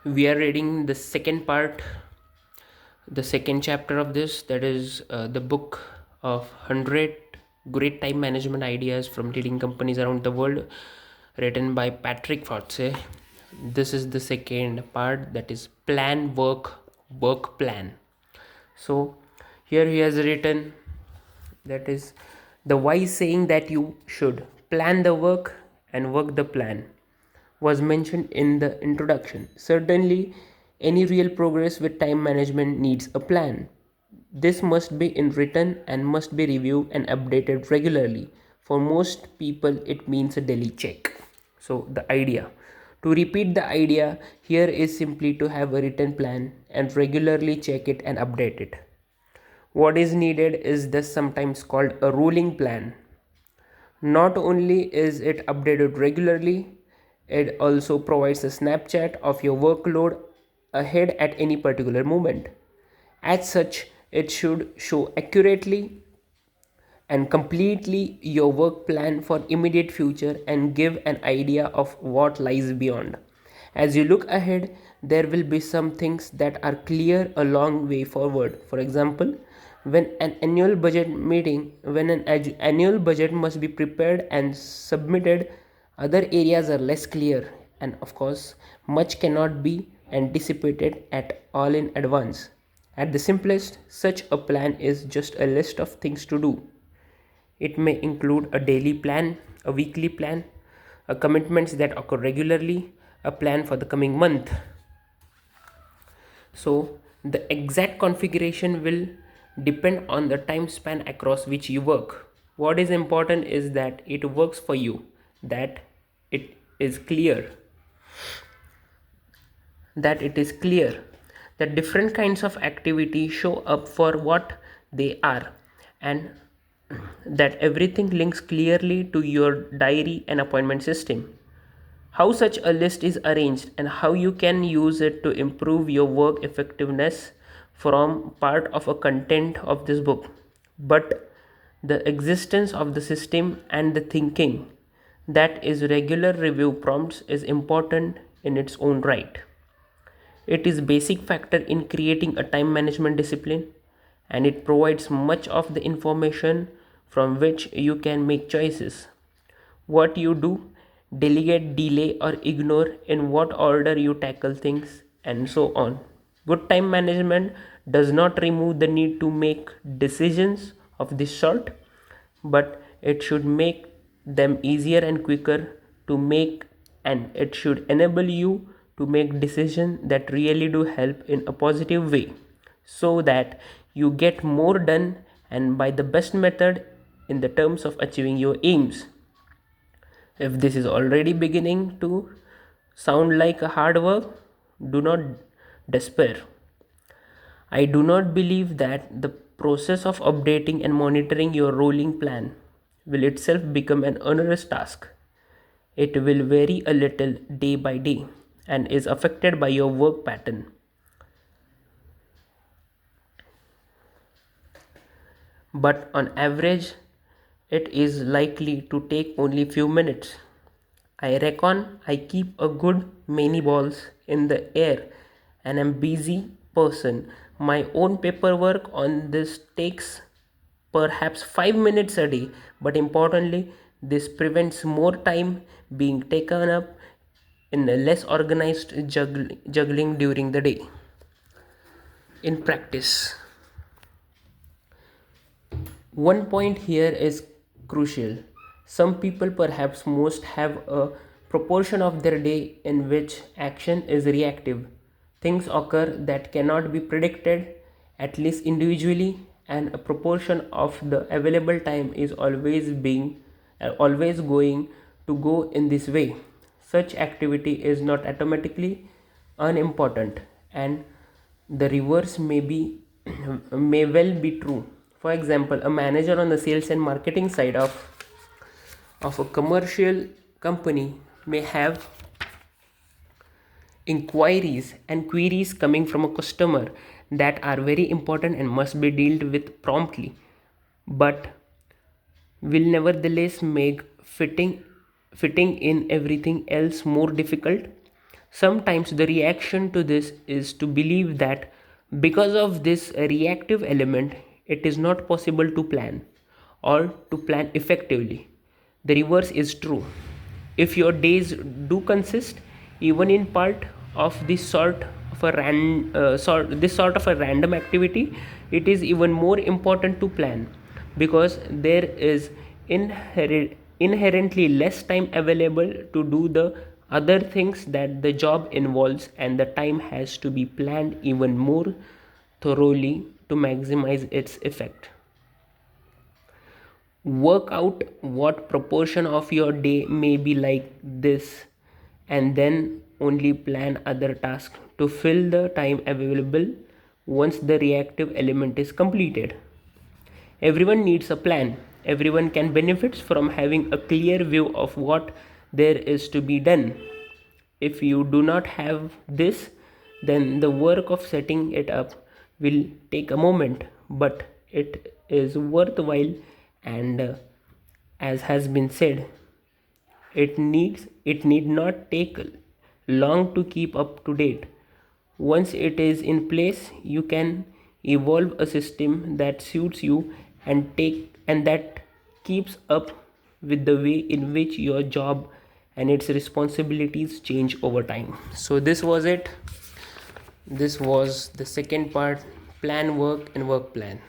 We are reading the second part, the second chapter of this, that is the book of 100 great time management ideas from leading companies around the world, written by Patrick Forsyth. This is the second part, that is plan work, work plan. So here he has written, that is the wise saying that you should plan the work and work the plan was mentioned in the introduction. Certainly, any real progress with time management needs a plan. This must be in written and must be reviewed and updated regularly. For most people, it means a daily check. So, the idea. To repeat the idea, here is simply to have a written plan and regularly check it and update it. What is needed is this sometimes called a rolling plan. Not only is it updated regularly, it also provides a snapshot of your workload ahead at any particular moment. As such, it should show accurately and completely your work plan for immediate future and give an idea of what lies beyond. As you look ahead, there will be some things that are clear a long way forward. For example, when an annual budget must be prepared and submitted, other areas are less clear, and of course, much cannot be anticipated at all in advance. At the simplest, such a plan is just a list of things to do. It may include a daily plan, a weekly plan, a commitments that occur regularly, a plan for the coming month. So the exact configuration will depend on the time span across which you work. What is important is that it works for you, that it is clear, that it is clear that different kinds of activity show up for what they are, and that everything links clearly to your diary and appointment system. How such a list is arranged and how you can use it to improve your work effectiveness form part of a content of this book. But the existence of the system and the thinking that is regular review prompts is important in its own right. It is basic factor in creating a time management discipline, and it provides much of the information from which you can make choices. What you do, delegate, delay, or ignore, in what order you tackle things, and so on. Good time management does not remove the need to make decisions of this sort, but it should make them easier and quicker to make, and it should enable you to make decisions that really do help in a positive way, so that you get more done and by the best method in the terms of achieving your aims. If this is already beginning to sound like a hard work, do not despair. I do not believe that the process of updating and monitoring your rolling plan will itself become an onerous task. It will vary a little day by day and is affected by your work pattern. But on average, it is likely to take only few minutes. I reckon I keep a good many balls in the air and am busy person. My own paperwork on this takes perhaps 5 minutes a day, but importantly, this prevents more time being taken up in a less organized juggling during the day. In practice, one point here is crucial. Some people, perhaps most, have a proportion of their day in which action is reactive. Things occur that cannot be predicted, at least individually, and a proportion of the available time is always going to go in this way. Such activity is not automatically unimportant, and the reverse may be may well be true. For example, a manager on the sales and marketing side of a commercial company may have inquiries and queries coming from a customer that are very important and must be dealt with promptly, but will nevertheless make fitting in everything else more difficult. Sometimes the reaction to this is to believe that because of this reactive element, it is not possible to plan or to plan effectively. The reverse is true. If your days do consist, even in part, of this sort of a random activity, it is even more important to plan because there is inherently less time available to do the other things that the job involves, and the time has to be planned even more thoroughly to maximize its effect. Work out what proportion of your day may be like this, and then only plan other tasks to fill the time available once the reactive element is completed. Everyone needs a plan. Everyone can benefit from having a clear view of what there is to be done. If you do not have this, then the work of setting it up will take a moment, but it is worthwhile, and as has been said, it need not take long to keep up to date. Once it is in place, you can evolve a system that suits you and that keeps up with the way in which your job and its responsibilities change over time. So this was it. This was the second part: plan work and work plan.